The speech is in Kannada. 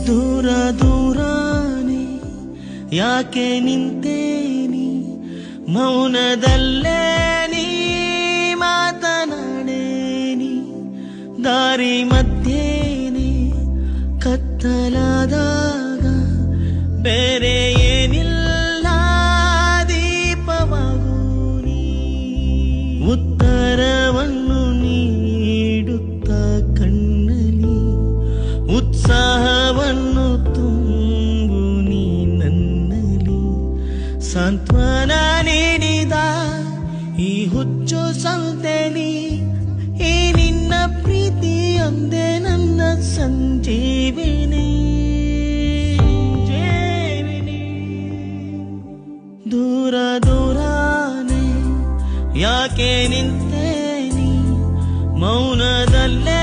ದೂರ ದೂರಾನೆ ಯಾಕೆ ನಿಂತೇನಿ ಮೌನದಲ್ಲೇ ನೀ ಮಾತನಾಡೇನಿ ದಾರಿ ಮಧ್ಯೇನೆ ಕತ್ತಲಾದಾಗ ಬೇರೆ ಏನಿಲ್ಲ ದೀಪವಾಗು ನೀ ಉತ್ತರವನ್ನು ನೀಡುತ್ತ ಕಣ್ಣಲಿ ಉತ್ಸಾಹವನ್ನು ತುಂಬು ನೀ ನನ್ನಲ್ಲಿ ಸಾಂತ್ವನ ನೀಡಿದ ಈ ಹುಚ್ಚು ಸಂತೆಲಿ ಈ ನಿನ್ನ ಪ್ರೀತಿ ಒಂದೇ ನನ್ನ ಸಂಜೀವಿನಿ ದೂರ ದೂರಾನೆ ಯಾಕೆ ನಿಂತೇನಿ ಮೌನದಲ್ಲೇ